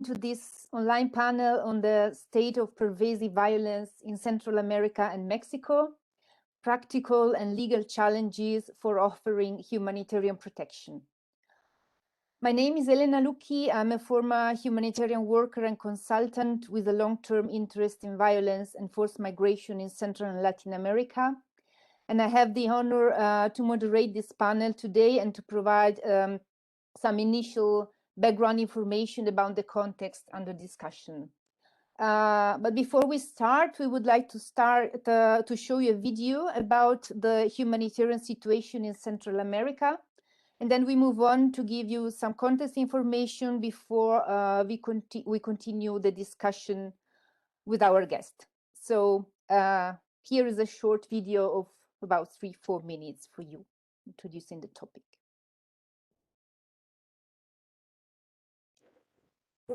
to this online panel on the state of pervasive violence in Central America and Mexico, practical and legal challenges for offering humanitarian protection. My name is Elena Lucchi. I'm a former humanitarian worker and consultant with a long-term interest in violence and forced migration in Central and Latin America. And I have the honor to moderate this panel today and to provide some initial background information about the context under discussion. But before we start, we would like to start to show you a video about the humanitarian situation in Central America. And then we move on to give you some context information before we continue the discussion with our guest. So here is a short video of about 3-4 minutes for you, introducing the topic.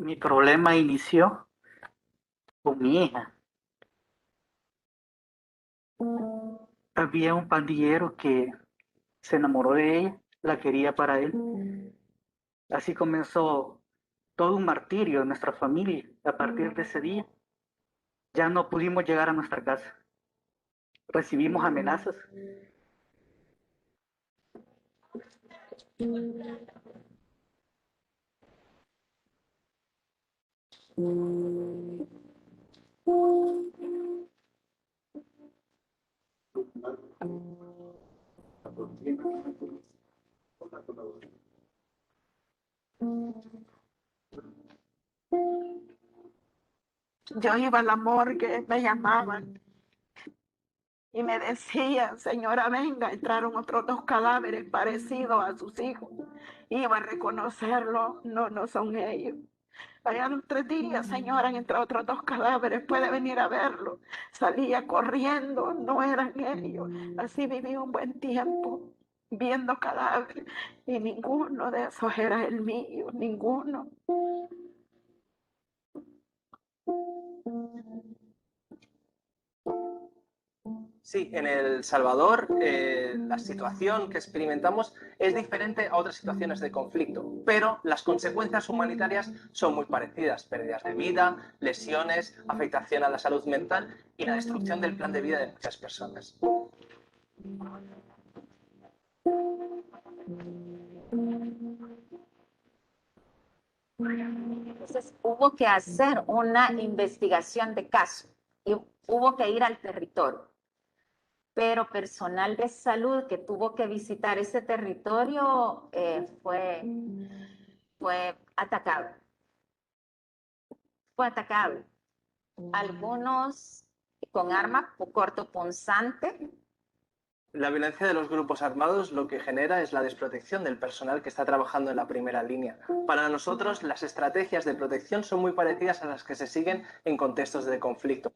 Mi problema inició con mi hija. Había un pandillero que se enamoró de ella, la quería para él. Así comenzó todo un martirio en nuestra familia. A partir de ese día, ya no pudimos llegar a nuestra casa. Recibimos amenazas. Yo iba a la morgue, me llamaban y me decían, señora, venga, entraron otros 2 cadáveres parecidos a sus hijos. Iba a reconocerlo, no son ellos. Allá en 3 días, señora, han entrado otros 2 cadáveres, puede venir a verlo. Salía corriendo, no eran ellos. Así viví un buen tiempo viendo cadáveres y ninguno de esos era el mío, ninguno. Sí, en El Salvador la situación que experimentamos es diferente a otras situaciones de conflicto, pero las consecuencias humanitarias son muy parecidas: pérdidas de vida, lesiones, afectación a la salud mental y la destrucción del plan de vida de muchas personas. Entonces hubo que hacer una investigación de caso y hubo que ir al territorio. Pero personal de salud que tuvo que visitar ese territorio fue atacado. Fue atacado. Algunos con armas cortopunzante. La violencia de los grupos armados lo que genera es la desprotección del personal que está trabajando en la primera línea. Para nosotros, las estrategias de protección son muy parecidas a las que se siguen en contextos de conflicto.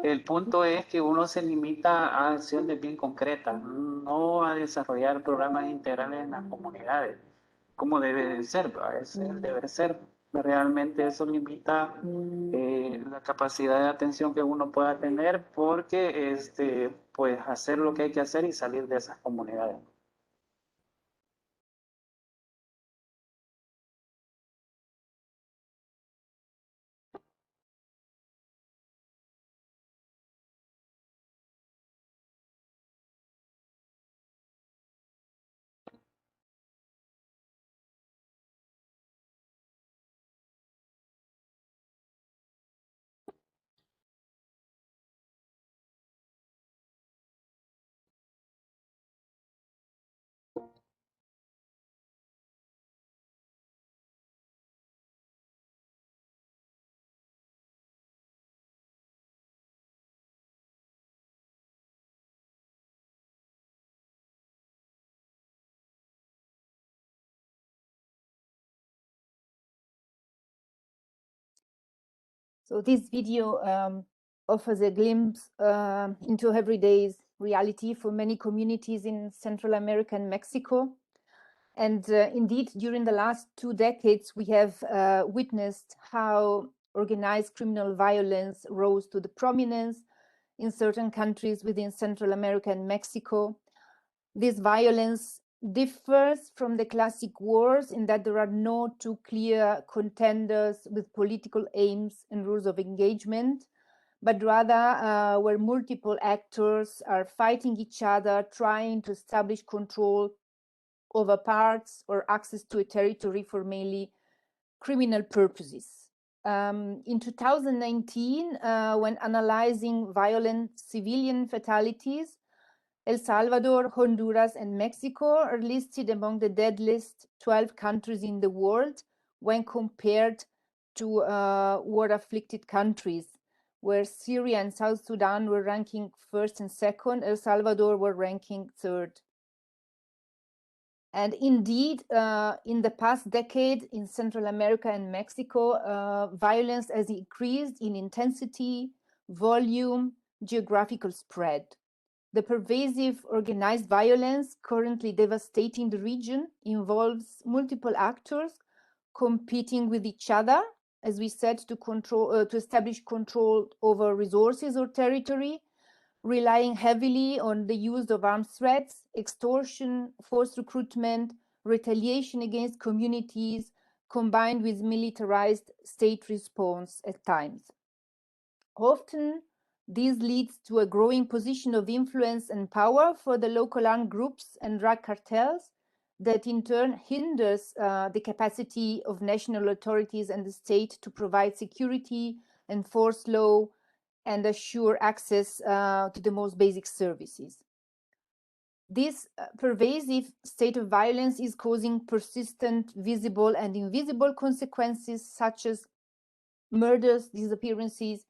El punto es que uno se limita a acciones bien concretas, no a desarrollar programas integrales en las comunidades, como debe de ser, es el deber ser. Realmente eso limita la capacidad de atención que uno pueda tener, porque pues hacer lo que hay que hacer y salir de esas comunidades. So this video offers a glimpse into everyday's reality for many communities in Central America and Mexico. And indeed, during the last 2 decades, we have witnessed how organized criminal violence rose to the prominence in certain countries within Central America and Mexico. This violence differs from the classic wars in that there are no two clear contenders with political aims and rules of engagement, but rather where multiple actors are fighting each other, trying to establish control over parts or access to a territory for mainly criminal purposes. In 2019, when analyzing violent civilian fatalities, El Salvador, Honduras, and Mexico are listed among the deadliest 12 countries in the world when compared to war-afflicted countries, where Syria and South Sudan were ranking first and second, El Salvador were ranking third. And indeed, in the past decade in Central America and Mexico, violence has increased in intensity, volume, geographical spread. The pervasive organized violence currently devastating the region involves multiple actors competing with each other, as we said, to establish control over resources or territory, relying heavily on the use of armed threats, extortion, forced recruitment, retaliation against communities, combined with militarized state response at times. Often, this leads to a growing position of influence and power for the local armed groups and drug cartels that in turn hinders the capacity of national authorities and the state to provide security, enforce law, and assure access to the most basic services. This pervasive state of violence is causing persistent, visible, and invisible consequences such as murders, disappearances,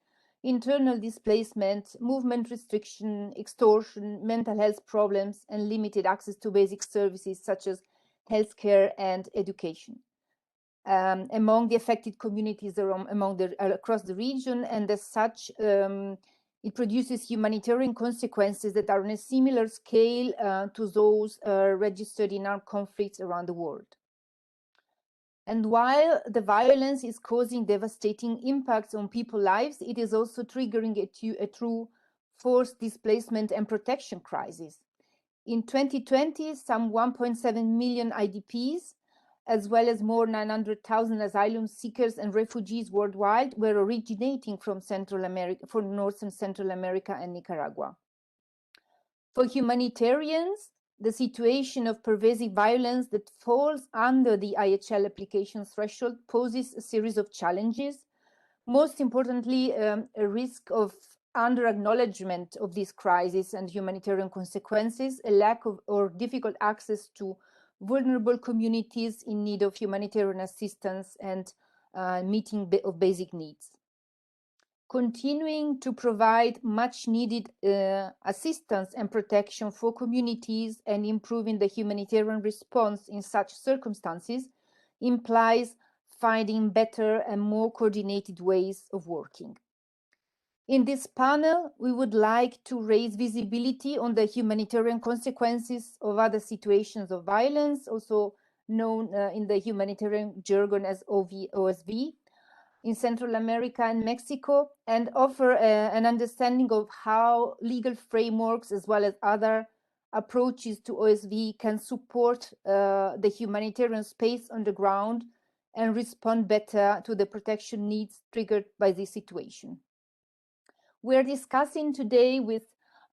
internal displacement, movement restriction, extortion, mental health problems, and limited access to basic services such as healthcare and education. Among the affected communities across the region, and as such, it produces humanitarian consequences that are on a similar scale to those registered in armed conflicts around the world. And while the violence is causing devastating impacts on people's lives, it is also triggering a true forced displacement and protection crisis. In 2020, some 1.7 million IDPs, as well as more 900,000 asylum seekers and refugees worldwide, were originating from North and Central America and Nicaragua. For humanitarians, the situation of pervasive violence that falls under the IHL application threshold poses a series of challenges. Most importantly, a risk of under-acknowledgement of this crisis and humanitarian consequences, a lack of or difficult access to vulnerable communities in need of humanitarian assistance and meeting of basic needs. Continuing to provide much needed assistance and protection for communities and improving the humanitarian response in such circumstances implies finding better and more coordinated ways of working. In this panel, we would like to raise visibility on the humanitarian consequences of other situations of violence, also known in the humanitarian jargon as OSV, in Central America and Mexico, and offer an understanding of how legal frameworks as well as other approaches to OSV can support the humanitarian space on the ground and respond better to the protection needs triggered by this situation. We're discussing today with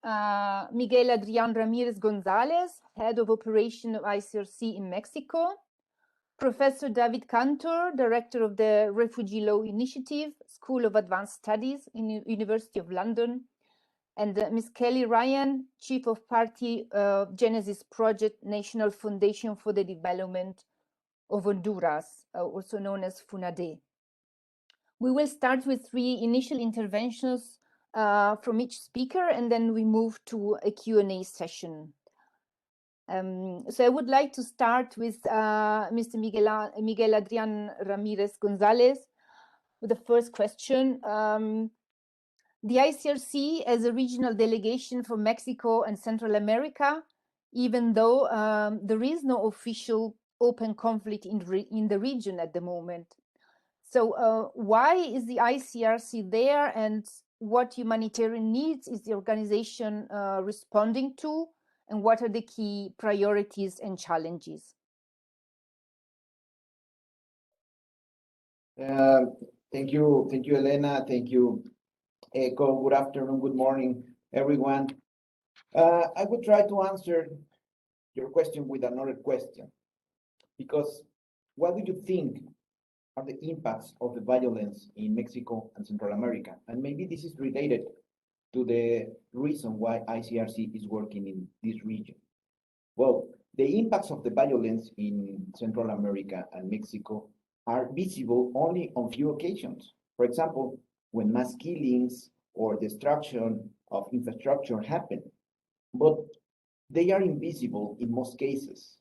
Miguel Adrian Ramirez Gonzalez, Head of Operation of ICRC in Mexico, Professor David Cantor, Director of the Refugee Law Initiative, School of Advanced Studies in the University of London, and Ms. Kelly Ryan, Chief of Party of Genesis Project National Foundation for the Development of Honduras, also known as FUNADE. We will start with 3 initial interventions from each speaker, and then we move to a Q&A session. So I would like to start with Mr. Miguel Adrian Ramirez Gonzalez with the first question. The ICRC as a regional delegation for Mexico and Central America, even though there is no official open conflict in the region at the moment. So why is the ICRC there, and what humanitarian needs is the organization responding to, and what are the key priorities and challenges? Thank you, Elena. Thank you, Echo. Good afternoon, good morning, everyone. I will try to answer your question with another question, because what do you think are the impacts of the violence in Mexico and Central America? And maybe this is related to the reason why ICRC is working in this region. Well, the impacts of the violence in Central America and Mexico are visible only on few occasions. For example, when mass killings or destruction of infrastructure happen, but they are invisible in most cases.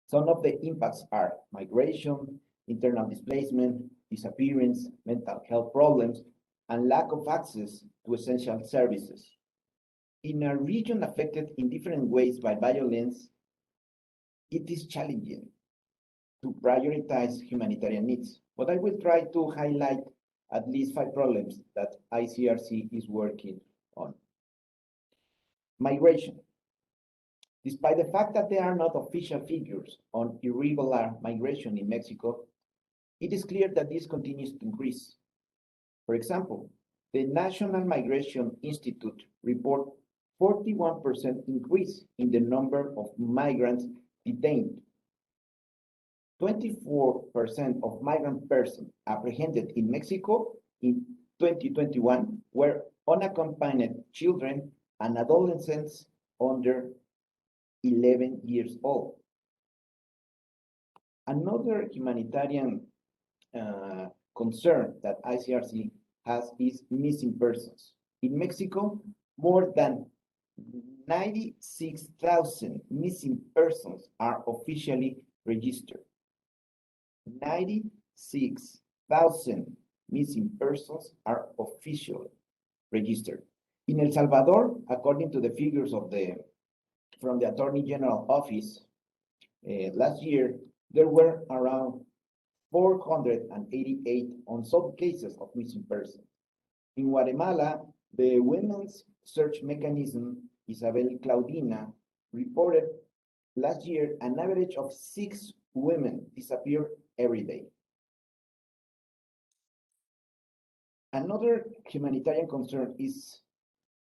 Some of the impacts are migration, internal displacement, disappearance, mental health problems, and lack of access to essential services. In a region affected in different ways by violence, it is challenging to prioritize humanitarian needs, but I will try to highlight at least 5 problems that ICRC is working on. Migration. Despite the fact that there are not official figures on irregular migration in Mexico, it is clear that this continues to increase. For example, the National Migration Institute report 41% increase in the number of migrants detained. 24% of migrant persons apprehended in Mexico in 2021 were unaccompanied children and adolescents under 11 years old. Another humanitarian concern that ICRC has is missing persons. In Mexico, more than 96,000 missing persons are officially registered. 96,000 missing persons are officially registered. In El Salvador, according to the figures from the Attorney General Office, last year, there were around 488 unsolved cases of missing persons. In Guatemala, the Women's Search Mechanism, Isabel Claudina, reported last year an average of 6 women disappear every day. Another humanitarian concern is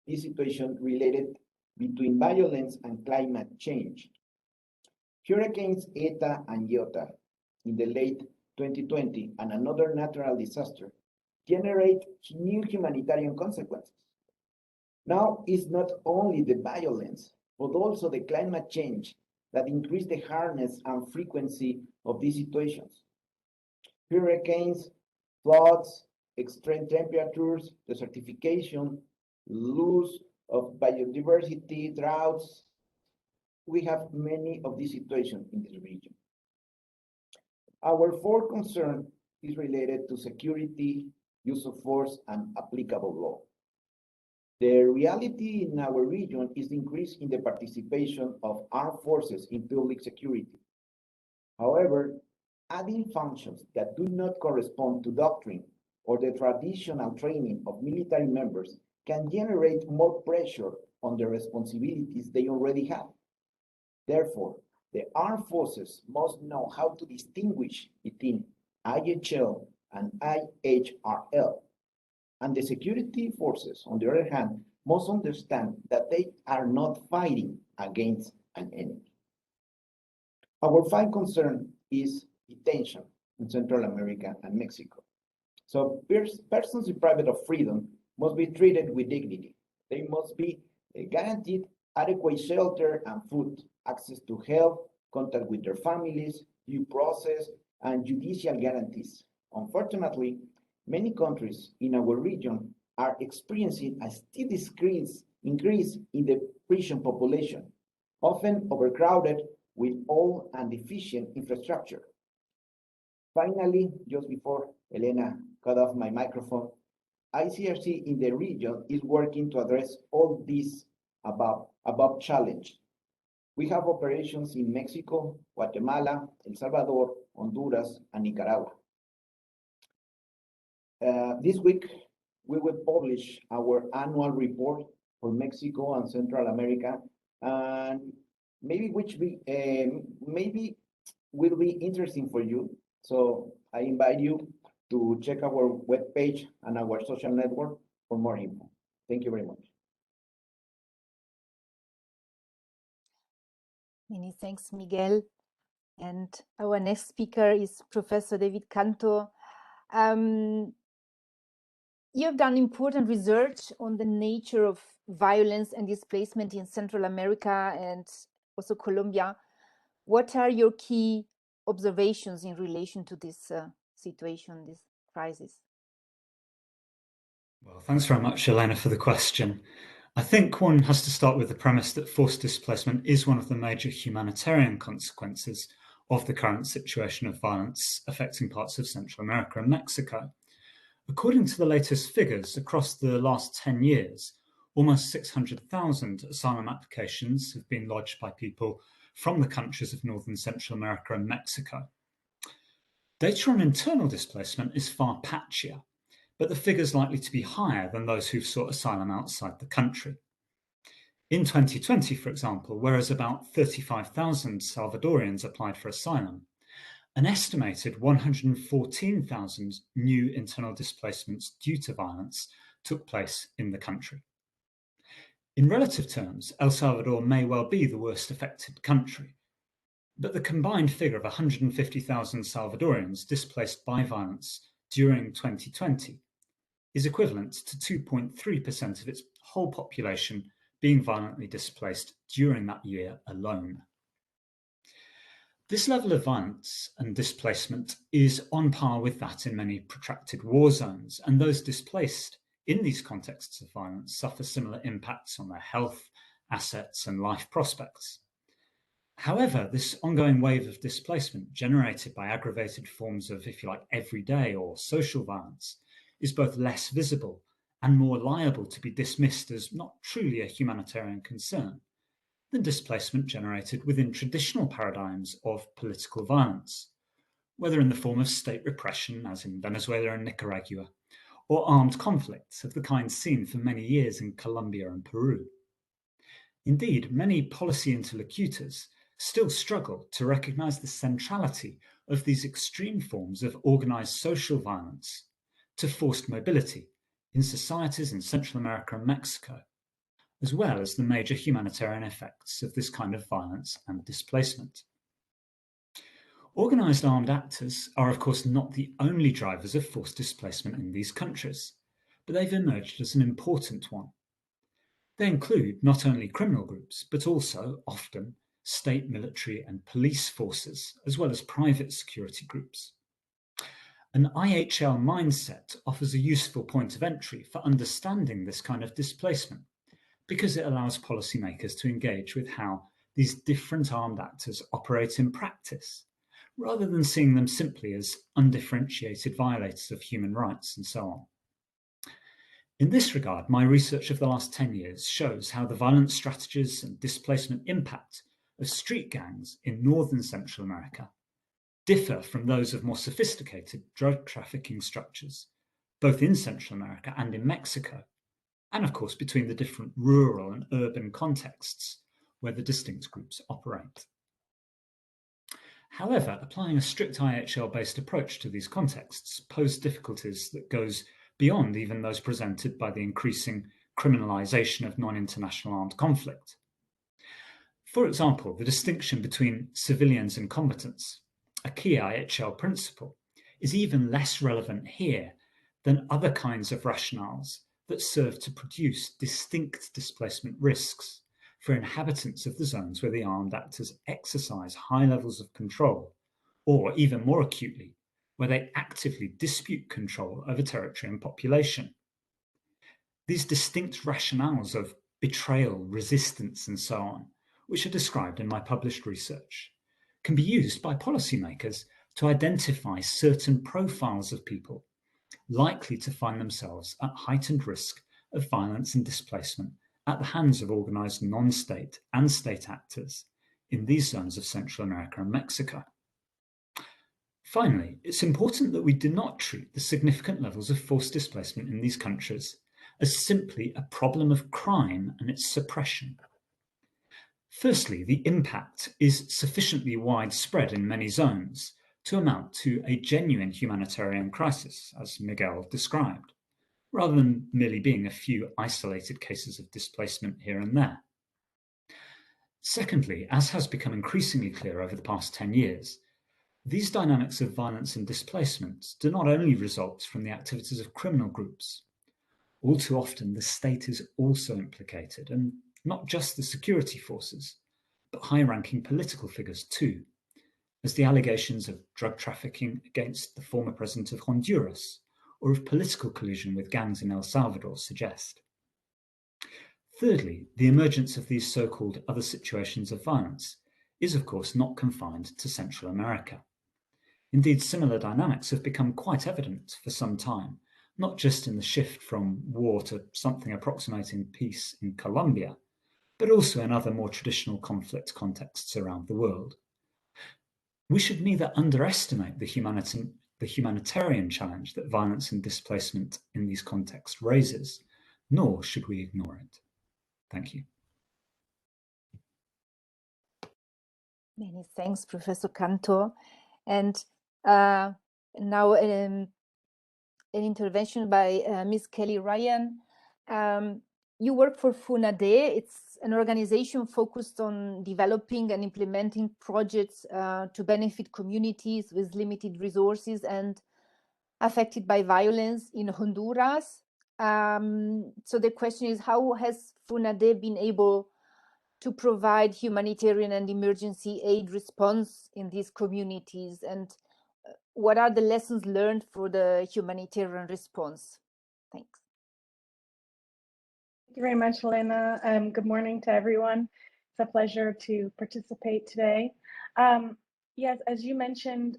the situation related between violence and climate change. Hurricanes Eta and Iota in the late 2020 and another natural disaster generate new humanitarian consequences. Now, it's not only the violence, but also the climate change that increase the hardness and frequency of these situations. Hurricanes, floods, extreme temperatures, desertification, loss of biodiversity, droughts. We have many of these situations in this region. Our fourth concern is related to security, use of force, and applicable law. The reality in our region is the increase in the participation of armed forces in public security. However, adding functions that do not correspond to doctrine or the traditional training of military members can generate more pressure on the responsibilities they already have. Therefore, the armed forces must know how to distinguish between IHL and IHRL. And the security forces, on the other hand, must understand that they are not fighting against an enemy. Our final concern is detention in Central America and Mexico. So persons deprived of freedom must be treated with dignity. They must be guaranteed adequate shelter and food, access to health, contact with their families, due process, and judicial guarantees. Unfortunately, many countries in our region are experiencing a steady increase in the prison population, often overcrowded with old and deficient infrastructure. Finally, just before Elena cut off my microphone, ICRC in the region is working to address all these above challenge. We have operations in Mexico, Guatemala, El Salvador, Honduras, and Nicaragua. This week, we will publish our annual report for Mexico and Central America and maybe maybe will be interesting for you. So I invite you to check our webpage and our social network for more info. Thank you very much. Many thanks, Miguel. And our next speaker is Professor David Canto. You have done important research on the nature of violence and displacement in Central America and also Colombia. What are your key observations in relation to this situation, this crisis? Well, thanks very much, Elena, for the question. I think one has to start with the premise that forced displacement is one of the major humanitarian consequences of the current situation of violence affecting parts of Central America and Mexico. According to the latest figures, across the last 10 years, almost 600,000 asylum applications have been lodged by people from the countries of Northern Central America and Mexico. Data on internal displacement is far patchier, but the figures likely to be higher than those who've sought asylum outside the country. In 2020, for example, whereas about 35,000 Salvadorians applied for asylum, an estimated 114,000 new internal displacements due to violence took place in the country. In relative terms, El Salvador may well be the worst affected country, but the combined figure of 150,000 Salvadorians displaced by violence during 2020 is equivalent to 2.3% of its whole population being violently displaced during that year alone. This level of violence and displacement is on par with that in many protracted war zones, and those displaced in these contexts of violence suffer similar impacts on their health, assets, and life prospects. However, this ongoing wave of displacement generated by aggravated forms of, if you like, everyday or social violence is both less visible and more liable to be dismissed as not truly a humanitarian concern than displacement generated within traditional paradigms of political violence, whether in the form of state repression, as in Venezuela and Nicaragua, or armed conflicts of the kind seen for many years in Colombia and Peru. Indeed, many policy interlocutors still struggle to recognize the centrality of these extreme forms of organized social violence to forced mobility in societies in Central America and Mexico, as well as the major humanitarian effects of this kind of violence and displacement. Organized armed actors are, of course, not the only drivers of forced displacement in these countries, but they've emerged as an important one. They include not only criminal groups, but also, often, state military and police forces, as well as private security groups. An IHL mindset offers a useful point of entry for understanding this kind of displacement, because it allows policymakers to engage with how these different armed actors operate in practice, rather than seeing them simply as undifferentiated violators of human rights and so on. In this regard, my research of the last 10 years shows how the violent strategies and displacement impact of street gangs in Northern Central America differ from those of more sophisticated drug trafficking structures, both in Central America and in Mexico, and of course between the different rural and urban contexts where the distinct groups operate. However, applying a strict IHL-based approach to these contexts poses difficulties that goes beyond even those presented by the increasing criminalization of non-international armed conflict. For example, the distinction between civilians and combatants, a key IHL principle, is even less relevant here than other kinds of rationales that serve to produce distinct displacement risks for inhabitants of the zones where the armed actors exercise high levels of control, or even more acutely, where they actively dispute control over territory and population. These distinct rationales of betrayal, resistance, and so on, which are described in my published research, can be used by policymakers to identify certain profiles of people likely to find themselves at heightened risk of violence and displacement at the hands of organized non-state and state actors in these zones of Central America and Mexico. Finally, it's important that we do not treat the significant levels of forced displacement in these countries as simply a problem of crime and its suppression. Firstly, the impact is sufficiently widespread in many zones to amount to a genuine humanitarian crisis, as Miguel described, rather than merely being a few isolated cases of displacement here and there. Secondly, as has become increasingly clear over the past 10 years, these dynamics of violence and displacement do not only result from the activities of criminal groups. All too often, the state is also implicated, and not just the security forces, but high-ranking political figures too, as the allegations of drug trafficking against the former president of Honduras or of political collusion with gangs in El Salvador suggest. Thirdly, the emergence of these so-called other situations of violence is, of course, not confined to Central America. Indeed, similar dynamics have become quite evident for some time, not just in the shift from war to something approximating peace in Colombia, but also in other more traditional conflict contexts around the world. We should neither underestimate the humanitarian challenge that violence and displacement in these contexts raises, nor should we ignore it. Thank you. Many thanks, Professor Cantor. And now an intervention by Ms. Kelly Ryan. You work for FUNADE. It's an organization focused on developing and implementing projects to benefit communities with limited resources and affected by violence in Honduras. So the question is, how has FUNADE been able to provide humanitarian and emergency aid response in these communities, and what are the lessons learned for the humanitarian response? Thanks. Thank you very much, Elena. Good morning to everyone. It's a pleasure to participate today. Yes, as you mentioned,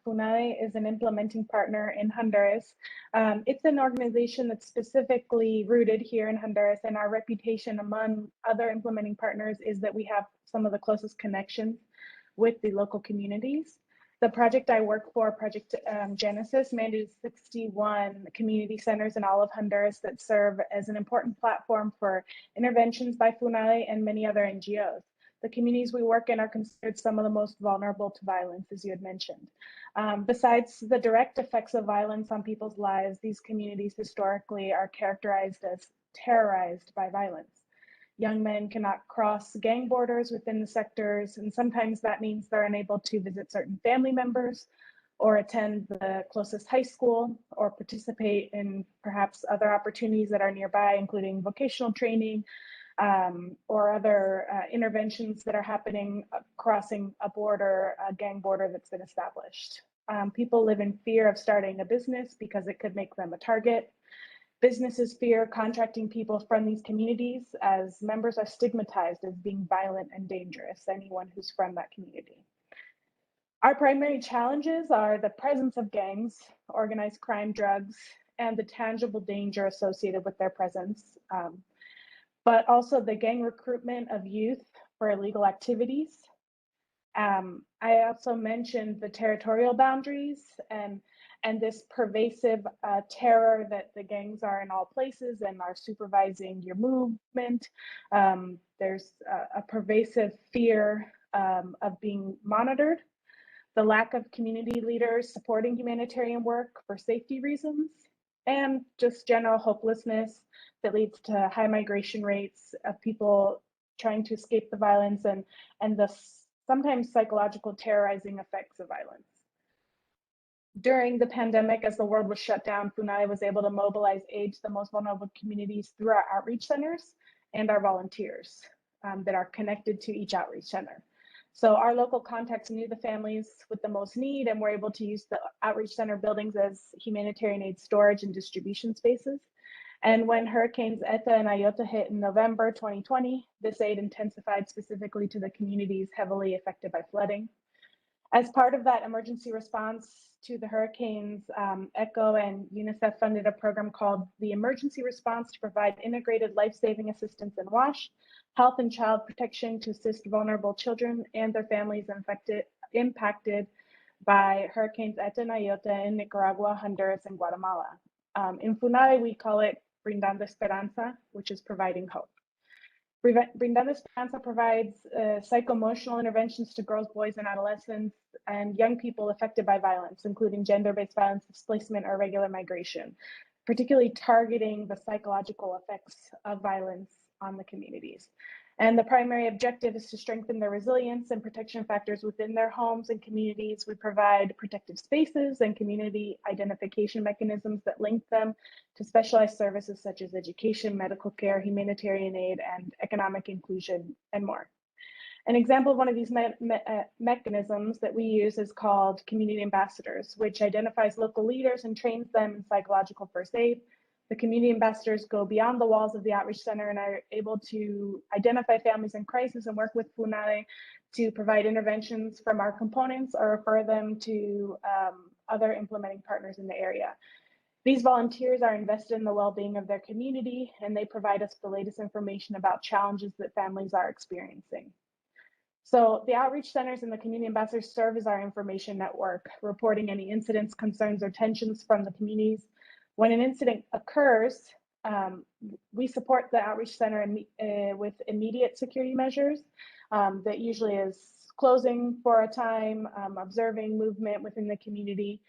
FUNADE is an implementing partner in Honduras. It's an organization that's specifically rooted here in Honduras, and our reputation among other implementing partners is that we have some of the closest connections with the local communities. The project I work for, Project Genesis, manages 61 community centers in all of Honduras that serve as an important platform for interventions by FUNADE and many other NGOs. The communities we work in are considered some of the most vulnerable to violence, as you had mentioned. Besides the direct effects of violence on people's lives, these communities historically are characterized as terrorized by violence. Young men cannot cross gang borders within the sectors, and sometimes that means they're unable to visit certain family members or attend the closest high school or participate in perhaps other opportunities that are nearby, including vocational training, or other interventions that are happening crossing a border, a gang border that's been established. People live in fear of starting a business because it could make them a target. Businesses fear contracting people from these communities as members are stigmatized as being violent and dangerous, anyone who's from that community. Our primary challenges are the presence of gangs, organized crime, drugs, and the tangible danger associated with their presence. But also the gang recruitment of youth for illegal activities. I also mentioned the territorial boundaries and this pervasive terror that the gangs are in all places and are supervising your movement. There's a pervasive fear of being monitored, the lack of community leaders supporting humanitarian work for safety reasons, and just general hopelessness that leads to high migration rates of people trying to escape the violence and the sometimes psychological terrorizing effects of violence. During the pandemic, as the world was shut down, FUNADE was able to mobilize aid to the most vulnerable communities through our outreach centers and our volunteers that are connected to each outreach center. So our local contacts knew the families with the most need and were able to use the outreach center buildings as humanitarian aid storage and distribution spaces. And when hurricanes Eta and Iota hit in November 2020, this aid intensified specifically to the communities heavily affected by flooding. As part of that emergency response to the hurricanes, ECHO and UNICEF funded a program called the Emergency Response to provide integrated life-saving assistance in WASH, health and child protection to assist vulnerable children and their families impacted by hurricanes Eta and Iota in Nicaragua, Honduras, and Guatemala. In FUNADE, we call it Brindando Esperanza, which is providing hope. Brindando Esperanza provides psycho-emotional interventions to girls, boys, and adolescents and young people affected by violence, including gender-based violence, displacement, or irregular migration, particularly targeting the psychological effects of violence on the communities. And the primary objective is to strengthen their resilience and protection factors within their homes and communities. We provide protective spaces and community identification mechanisms that link them to specialized services such as education, medical care, humanitarian aid, and economic inclusion, and more. An example of one of these mechanisms that we use is called community ambassadors, which identifies local leaders and trains them in psychological first aid. The community ambassadors go beyond the walls of the outreach center and are able to identify families in crisis and work with FUNADE to provide interventions from our components or refer them to other implementing partners in the area. These volunteers are invested in the well-being of their community, and they provide us the latest information about challenges that families are experiencing. So the outreach centers and the community ambassadors serve as our information network, reporting any incidents, concerns, or tensions from the communities. When an incident occurs, we support the outreach center with immediate security measures. That usually is closing for a time, observing movement within the community.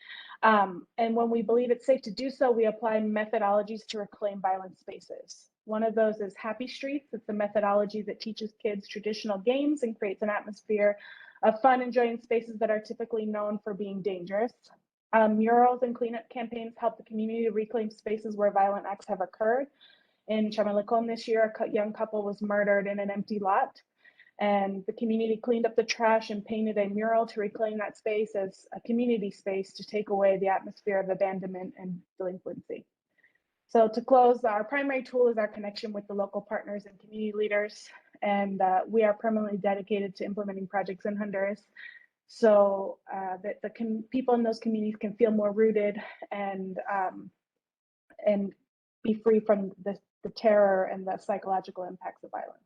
And when we believe it's safe to do so, we apply methodologies to reclaim violent spaces. One of those is Happy Streets. It's a methodology that teaches kids traditional games and creates an atmosphere of fun and joy in spaces that are typically known for being dangerous. Murals and cleanup campaigns help the community to reclaim spaces where violent acts have occurred. In Chamalecon this year, a young couple was murdered in an empty lot, and the community cleaned up the trash and painted a mural to reclaim that space as a community space to take away the atmosphere of abandonment and delinquency. So to close, our primary tool is our connection with the local partners and community leaders, and we are permanently dedicated to implementing projects in Honduras so that the people in those communities can feel more rooted and be free from the terror and the psychological impacts of violence.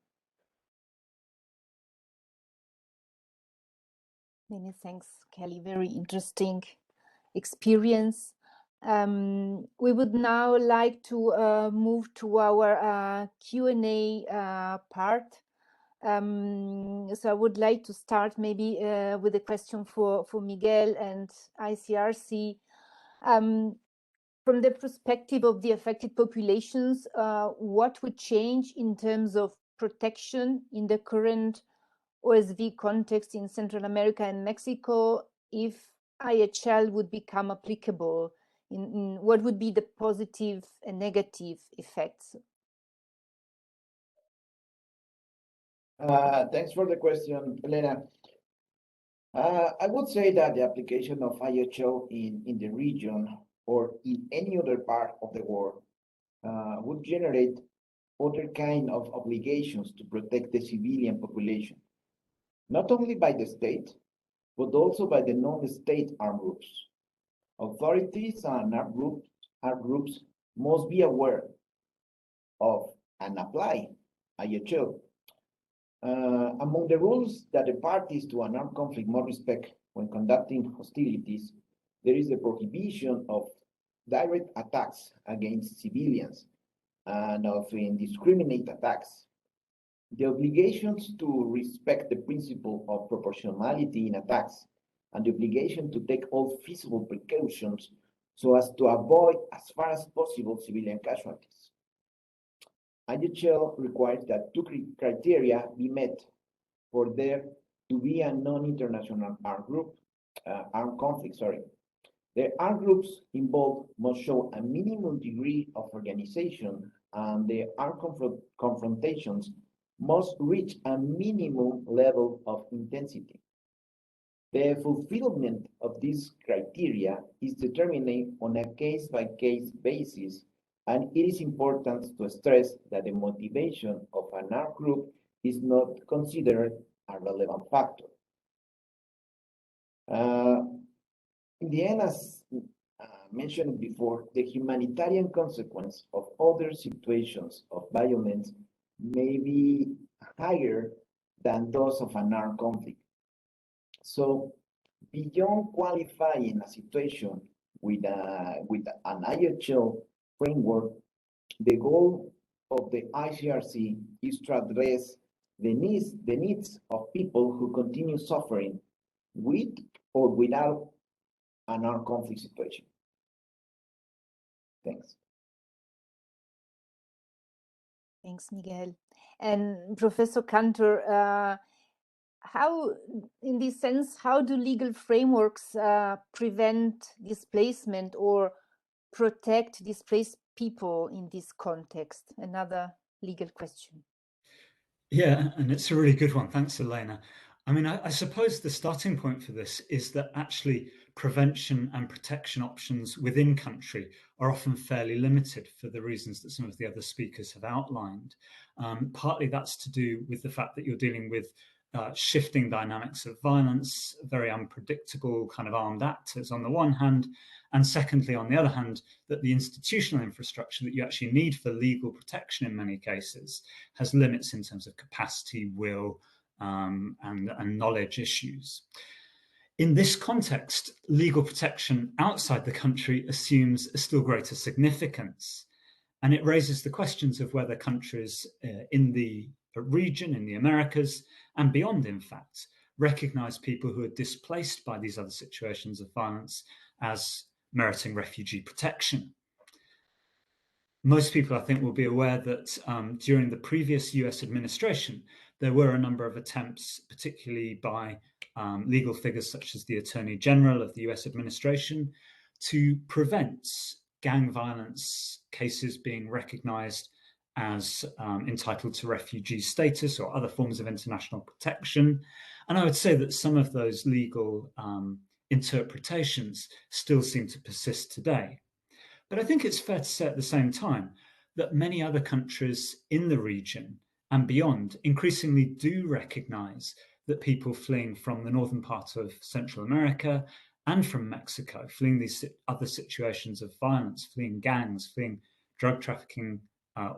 Many thanks, Kelly. Very interesting experience. We would now like to move to our Q&A part. So I would like to start maybe with a question for Miguel and ICRC. From the perspective of the affected populations, what would change in terms of protection in the current OSV context in Central America and Mexico if IHL would become applicable? In what would be the positive and negative effects? Thanks for the question, Elena. I would say that the application of IHL in the region or in any other part of the world would generate other kind of obligations to protect the civilian population, not only by the state, but also by the non-state armed groups. Authorities and armed groups must be aware of and apply IHL. Among the rules that the parties to an armed conflict must respect when conducting hostilities, there is the prohibition of direct attacks against civilians and of indiscriminate attacks. The obligations to respect the principle of proportionality in attacks and the obligation to take all feasible precautions so as to avoid as far as possible civilian casualties. IHL requires that two criteria be met for there to be a non-international armed conflict. The armed groups involved must show a minimum degree of organization, and the armed confrontations must reach a minimum level of intensity. The fulfillment of these criteria is determined on a case-by-case basis, and it is important to stress that the motivation of an armed group is not considered a relevant factor. In the end, as mentioned before, the humanitarian consequence of other situations of violence may be higher than those of an armed conflict. So, beyond qualifying a situation with an IHL framework, the goal of the ICRC is to address the needs of people who continue suffering with or without an armed conflict situation. Thanks. Thanks, Miguel. And Professor Cantor, how, in this sense, how do legal frameworks prevent displacement or protect displaced people in this context? Another legal question. Yeah, and it's a really good one. Thanks, Elena. I mean, I suppose the starting point for this is that actually prevention and protection options within country are often fairly limited for the reasons that some of the other speakers have outlined. Partly that's to do with the fact that you're dealing with shifting dynamics of violence, very unpredictable kind of armed actors on the one hand, and secondly, on the other hand, that the institutional infrastructure that you actually need for legal protection in many cases has limits in terms of capacity, will, and knowledge issues. In this context, legal protection outside the country assumes a still greater significance, and it raises the questions of whether countries in the region, in the Americas, and beyond, in fact, recognize people who are displaced by these other situations of violence as meriting refugee protection. Most people, I think, will be aware that during the previous US administration, there were a number of attempts, particularly by legal figures such as the Attorney General of the US administration, to prevent gang violence cases being recognized as entitled to refugee status or other forms of international protection. And I would say that some of those legal interpretations still seem to persist today. But I think it's fair to say at the same time that many other countries in the region and beyond increasingly do recognize that people fleeing from the northern part of Central America and from Mexico, fleeing these other situations of violence, fleeing gangs, fleeing drug trafficking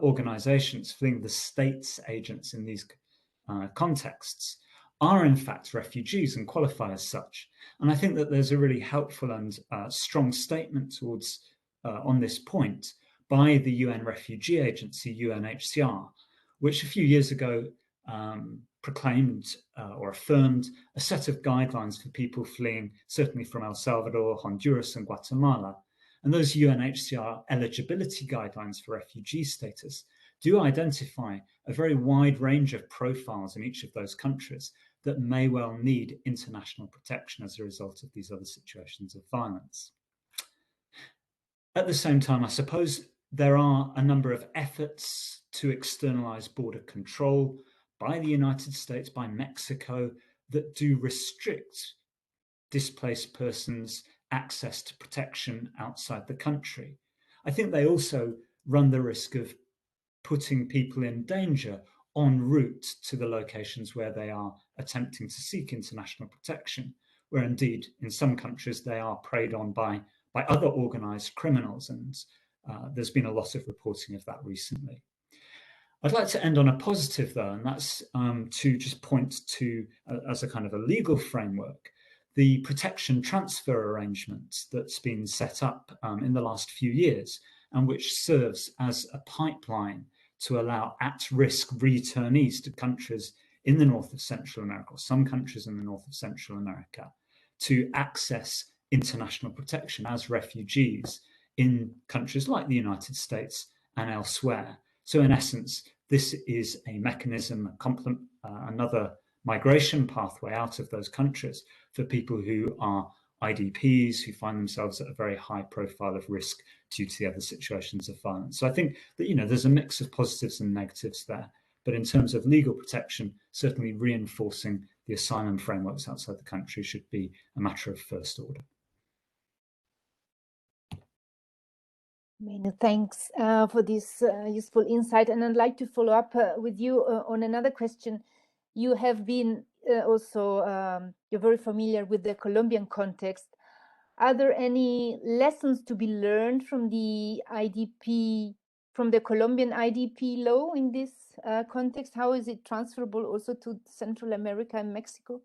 organizations, fleeing the state's agents in these contexts, are in fact refugees and qualify as such. And I think that there's a really helpful and strong statement towards on this point by the UN Refugee Agency, UNHCR, which a few years ago proclaimed or affirmed a set of guidelines for people fleeing, certainly from El Salvador, Honduras, and Guatemala. And those UNHCR eligibility guidelines for refugee status do identify a very wide range of profiles in each of those countries that may well need international protection as a result of these other situations of violence. At the same time, I suppose there are a number of efforts to externalize border control by the United States, by Mexico, that do restrict displaced persons' access to protection outside the country. I think they also run the risk of putting people in danger en route to the locations where they are attempting to seek international protection, where indeed in some countries they are preyed on by other organized criminals, and there's been a lot of reporting of that recently. I'd like to end on a positive though, and that's to just point to, as a kind of a legal framework, the protection transfer arrangement that's been set up in the last few years, and which serves as a pipeline to allow at-risk returnees to countries in the north of Central America, or some countries in the north of Central America, to access international protection as refugees in countries like the United States and elsewhere. So in essence, this is a mechanism, another migration pathway out of those countries for people who are IDPs, who find themselves at a very high profile of risk due to the other situations of violence. So I think that, you know, there's a mix of positives and negatives there. But in terms of legal protection, certainly reinforcing the asylum frameworks outside the country should be a matter of first order. Many thanks for this useful insight. And I'd like to follow up with you on another question. You have been you're very familiar with the Colombian context. Are there any lessons to be learned from the IDP, from the Colombian IDP law in this context? How is it transferable also to Central America and Mexico?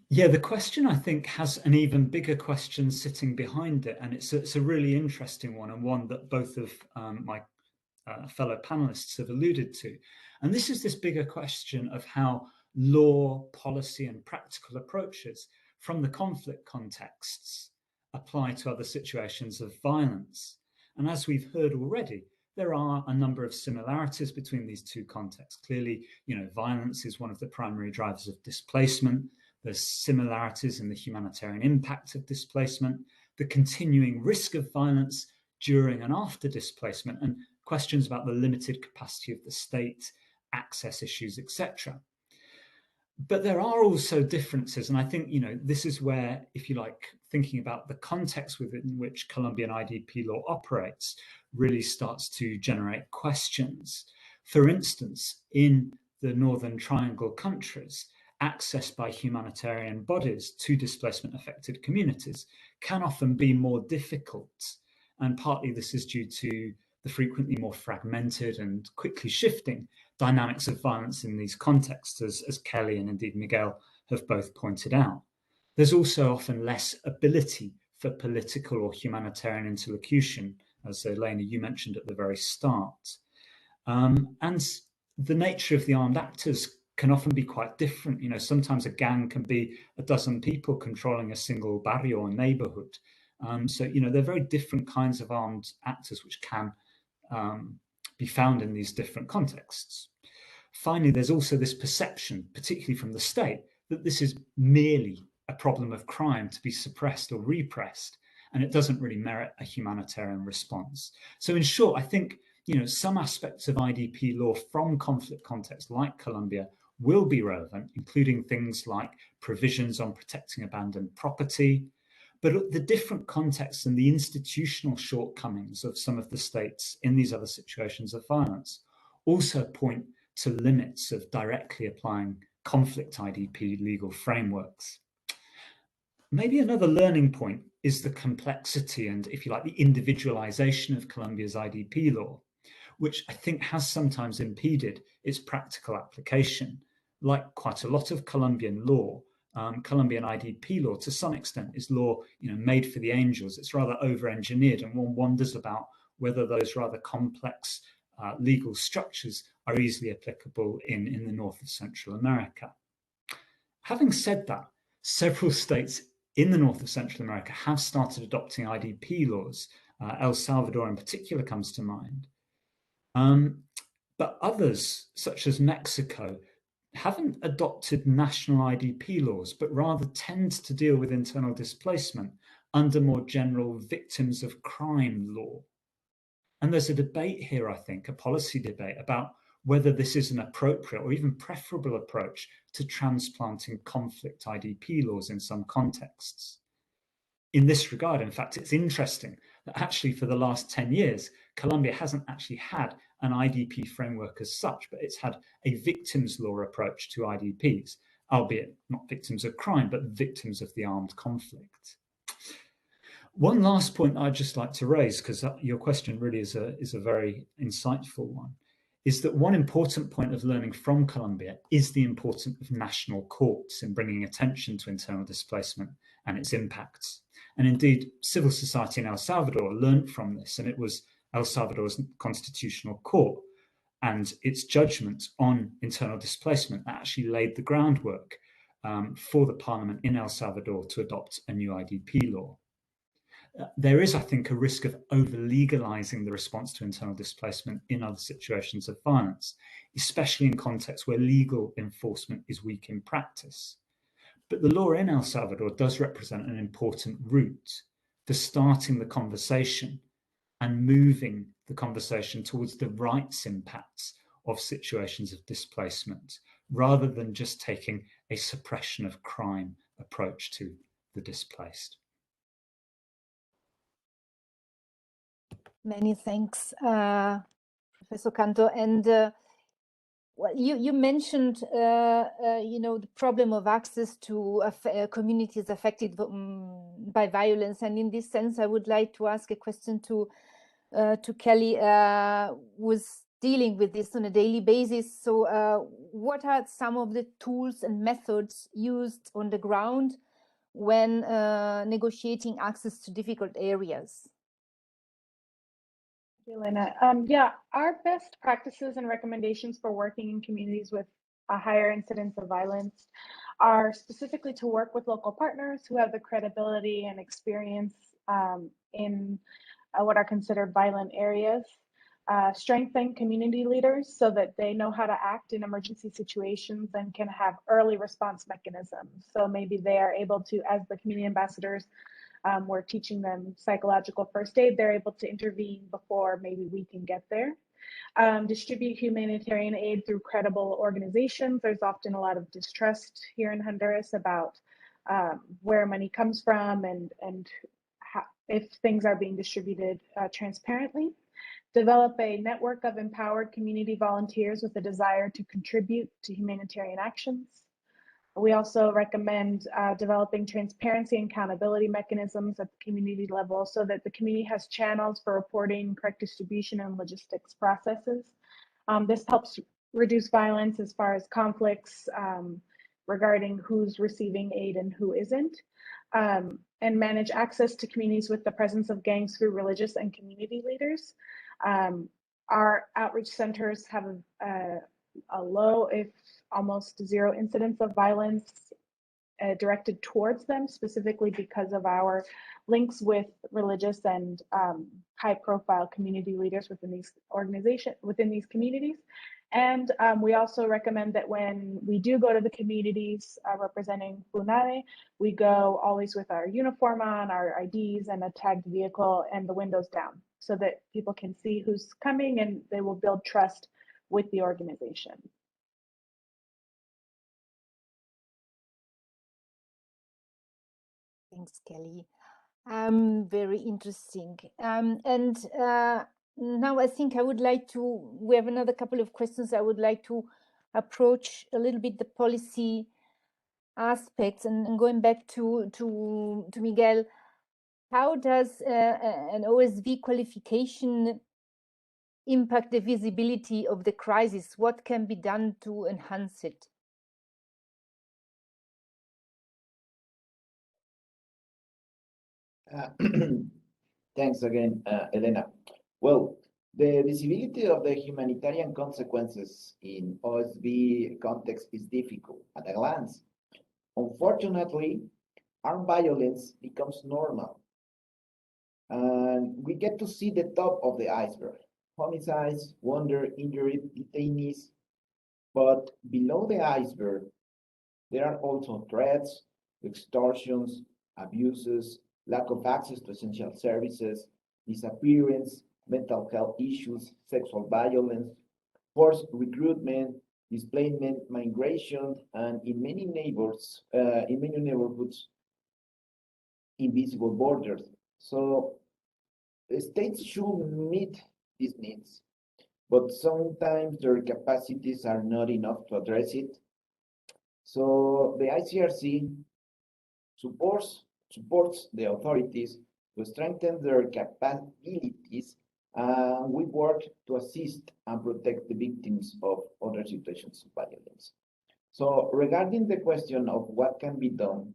Yeah, the question, I think, has an even bigger question sitting behind it, and it's a really interesting one, and one that both of my fellow panelists have alluded to. And this is this bigger question of how law, policy, and practical approaches from the conflict contexts apply to other situations of violence. And as we've heard already, there are a number of similarities between these two contexts. Clearly, violence is one of the primary drivers of displacement. There's similarities in the humanitarian impact of displacement, the continuing risk of violence during and after displacement, and questions about the limited capacity of the state, access issues, etc. But there are also differences, and I think this is where, if you like, thinking about the context within which Colombian IDP law operates really starts to generate questions. For instance, in the Northern Triangle countries, access by humanitarian bodies to displacement affected communities can often be more difficult, and partly this is due to the frequently more fragmented and quickly shifting dynamics of violence in these contexts, as Kelly and indeed Miguel have both pointed out. There's also often less ability for political or humanitarian interlocution, as Elena, you mentioned at the very start. And the nature of the armed actors can often be quite different. Sometimes a gang can be a dozen people controlling a single barrio or neighborhood. So they're very different kinds of armed actors which can be found in these different contexts. Finally, there's also this perception, particularly from the state, that this is merely a problem of crime to be suppressed or repressed, and it doesn't really merit a humanitarian response. So in short, I think some aspects of IDP law from conflict contexts like Colombia will be relevant, including things like provisions on protecting abandoned property. But the different contexts and the institutional shortcomings of some of the states in these other situations of violence also point to limits of directly applying conflict IDP legal frameworks. Maybe another learning point is the complexity and, if you like, the individualization of Colombia's IDP law, which I think has sometimes impeded its practical application. Like quite a lot of Colombian law, Colombian IDP law, to some extent, is law made for the angels. It's rather over-engineered, and one wonders about whether those rather complex legal structures are easily applicable in the north of Central America. Having said that, several states in the north of Central America have started adopting IDP laws. El Salvador in particular comes to mind. But others, such as Mexico, haven't adopted national IDP laws, but rather tend to deal with internal displacement under more general victims of crime law. And there's a debate here, I think, a policy debate about whether this is an appropriate or even preferable approach to transplanting conflict IDP laws in some contexts. In this regard, in fact, it's interesting that actually for the last 10 years, Colombia hasn't actually had an IDP framework as such, but it's had a victims law approach to IDPs, albeit not victims of crime, but victims of the armed conflict. One last point I'd just like to raise, because your question really is a very insightful one, is that one important point of learning from Colombia is the importance of national courts in bringing attention to internal displacement and its impacts. And indeed, civil society in El Salvador learned from this, and it was El Salvador's constitutional court and its judgment on internal displacement that actually laid the groundwork for the parliament in El Salvador to adopt a new IDP law. There is, I think, a risk of over-legalizing the response to internal displacement in other situations of violence, especially in contexts where legal enforcement is weak in practice. But the law in El Salvador does represent an important route for starting the conversation and moving the conversation towards the rights impacts of situations of displacement, rather than just taking a suppression of crime approach to the displaced. Many thanks, Professor Canto. And well, you mentioned, the problem of access to communities affected by violence. And in this sense, I would like to ask a question to Kelly. Was dealing with this on a daily basis. So what are some of the tools and methods used on the ground when negotiating access to difficult areas? Elena. Yeah, our best practices and recommendations for working in communities with a higher incidence of violence are specifically to work with local partners who have the credibility and experience in what are considered violent areas. Strengthen community leaders so that they know how to act in emergency situations and can have early response mechanisms. So maybe they are able to, as the community ambassadors, we're teaching them psychological first aid, they're able to intervene before maybe we can get there. Distribute humanitarian aid through credible organizations. There's often a lot of distrust here in Honduras about where money comes from and how, if things are being distributed transparently. Develop a network of empowered community volunteers with a desire to contribute to humanitarian actions. We also recommend developing transparency and accountability mechanisms at the community level so that the community has channels for reporting, correct distribution, and logistics processes. This helps reduce violence as far as conflicts regarding who's receiving aid and who isn't, and manage access to communities with the presence of gangs through religious and community leaders. Our outreach centers have a low, if almost zero incidence of violence directed towards them, specifically because of our links with religious and high-profile community leaders within these organizations, within these communities. And we also recommend that when we do go to the communities representing FUNADE, we go always with our uniform on, our IDs, and a tagged vehicle, and the windows down, so that people can see who's coming and they will build trust with the organization. Thanks, Kelly. Very interesting. And now I think I would like to, we have another couple of questions. I would like to approach a little bit the policy aspects, and going back to Miguel, how does an OSV qualification impact the visibility of the crisis? What can be done to enhance it? Thanks again, Elena. Well, the visibility of the humanitarian consequences in OSV context is difficult at a glance. Unfortunately, armed violence becomes normal, and we get to see the top of the iceberg: homicides, wounded, injured detainees. But below the iceberg, there are also threats, extortions, abuses, lack of access to essential services, disappearance, mental health issues, sexual violence, forced recruitment, displacement, migration, and in many neighborhoods, invisible borders. So the states should meet these needs, but sometimes their capacities are not enough to address it. So the ICRC supports the authorities to strengthen their capabilities, and we work to assist and protect the victims of other situations of violence. So regarding the question of what can be done,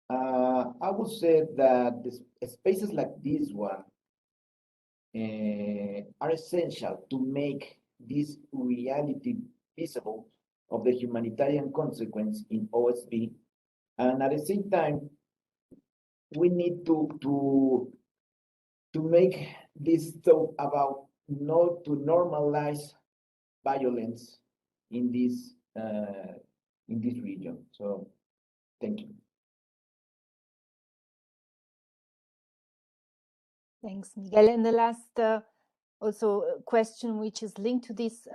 I would say that spaces like this one are essential to make this reality visible of the humanitarian consequence in OSB. And at the same time, we need to make this talk about not to normalize violence in this region. So thank you. Thanks, Miguel. And the last also question, which is linked to this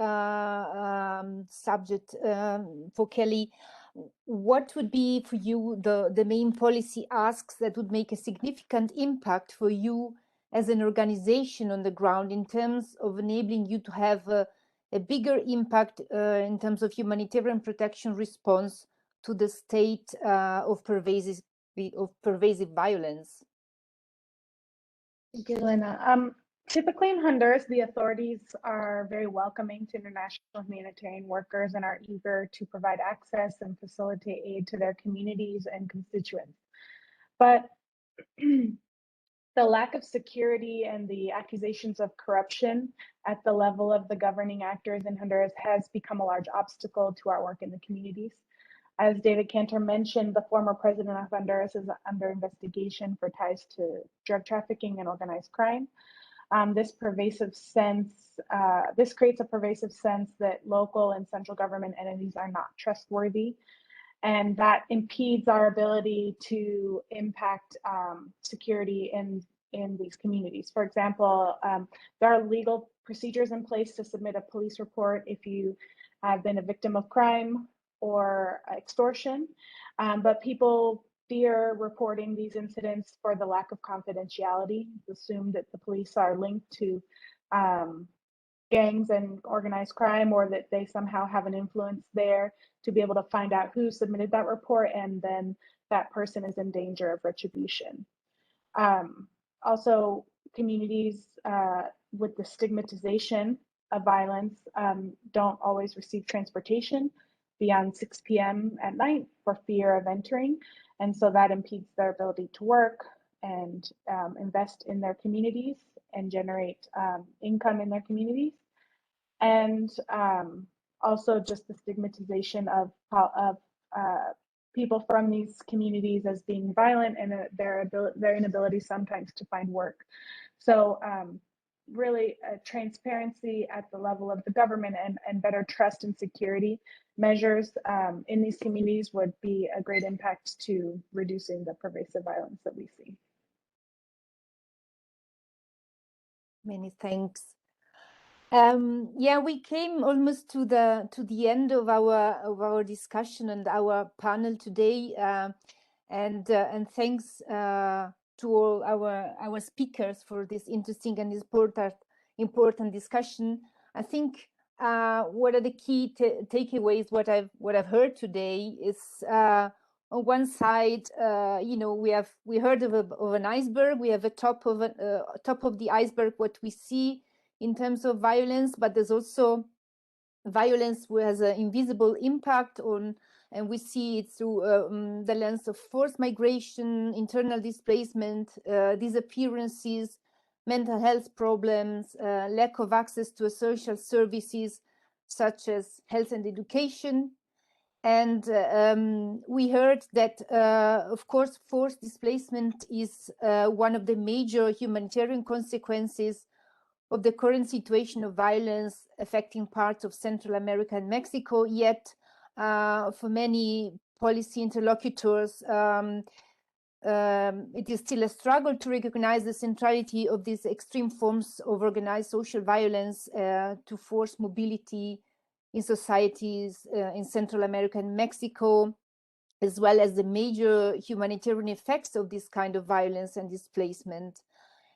subject for Kelly. What would be for you the main policy asks that would make a significant impact for you as an organization on the ground in terms of enabling you to have a bigger impact in terms of humanitarian protection response to the state of pervasive violence? Thank you, Elena. Typically in Honduras, the authorities are very welcoming to international humanitarian workers and are eager to provide access and facilitate aid to their communities and constituents. But the lack of security and the accusations of corruption at the level of the governing actors in Honduras has become a large obstacle to our work in the communities. As David Cantor mentioned, the former president of Honduras is under investigation for ties to drug trafficking and organized crime. This creates a pervasive sense that local and central government entities are not trustworthy, and that impedes our ability to impact security in these communities. For example, there are legal procedures in place to submit a police report if you have been a victim of crime or extortion, but people fear reporting these incidents for the lack of confidentiality. It's assumed that the police are linked to gangs and organized crime, or that they somehow have an influence there to be able to find out who submitted that report, and then that person is in danger of retribution. Also, communities with the stigmatization of violence don't always receive transportation beyond 6 p.m. at night for fear of entering. And so that impedes their ability to work and invest in their communities and generate income in their communities. And also just the stigmatization of people from these communities as being violent, and their inability sometimes to find work. So really transparency at the level of the government and better trust and security measures in these communities would be a great impact to reducing the pervasive violence that we see. Many thanks. Yeah, we came almost to the end of our discussion and our panel today, and thanks to all our speakers for this interesting and important discussion. I think what are the key takeaways? What I've heard today is on one side, we heard of an iceberg. We have a top of the iceberg, what we see in terms of violence, but there's also violence which has an invisible impact on, and we see it through the lens of forced migration, internal displacement, disappearances, mental health problems, lack of access to social services such as health and education. And we heard that, of course, forced displacement is one of the major humanitarian consequences of the current situation of violence affecting parts of Central America and Mexico. Yet, for many policy interlocutors, it is still a struggle to recognize the centrality of these extreme forms of organized social violence to force mobility in societies in Central America and Mexico, as well as the major humanitarian effects of this kind of violence and displacement.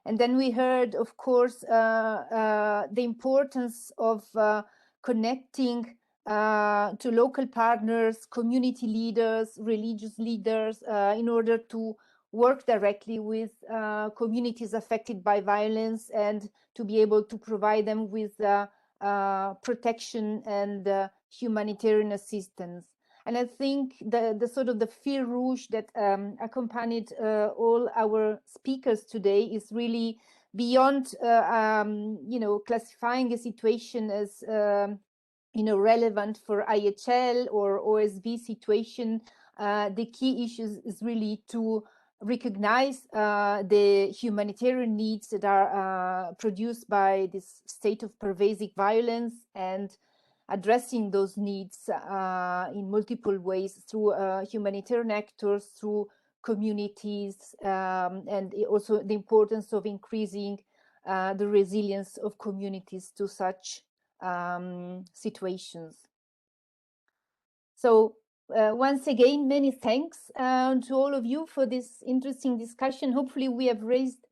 And then we heard, of course, the importance of connecting to local partners, community leaders, religious leaders, in order to work directly with communities affected by violence and to be able to provide them with protection and humanitarian assistance. And I think the sort of the fil rouge that accompanied all our speakers today is really beyond, classifying a situation as, relevant for IHL or OSV situation. The key issue is really to recognize the humanitarian needs that are produced by this state of pervasive violence, and addressing those needs in multiple ways through humanitarian actors, through communities, and also the importance of increasing the resilience of communities to such situations. So once again, many thanks to all of you for this interesting discussion. Hopefully we have raised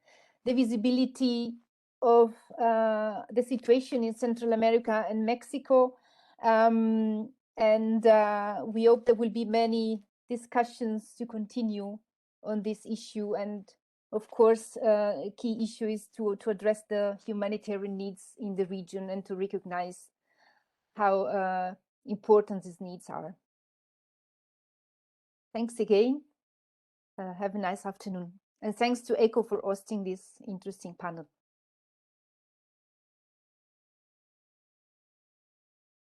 the visibility of the situation in Central America and Mexico. And we hope there will be many discussions to continue on this issue, and Of course, a key issue is to address the humanitarian needs in the region and to recognize how important these needs are. Thanks again. Have a nice afternoon. And thanks to ECHO for hosting this interesting panel.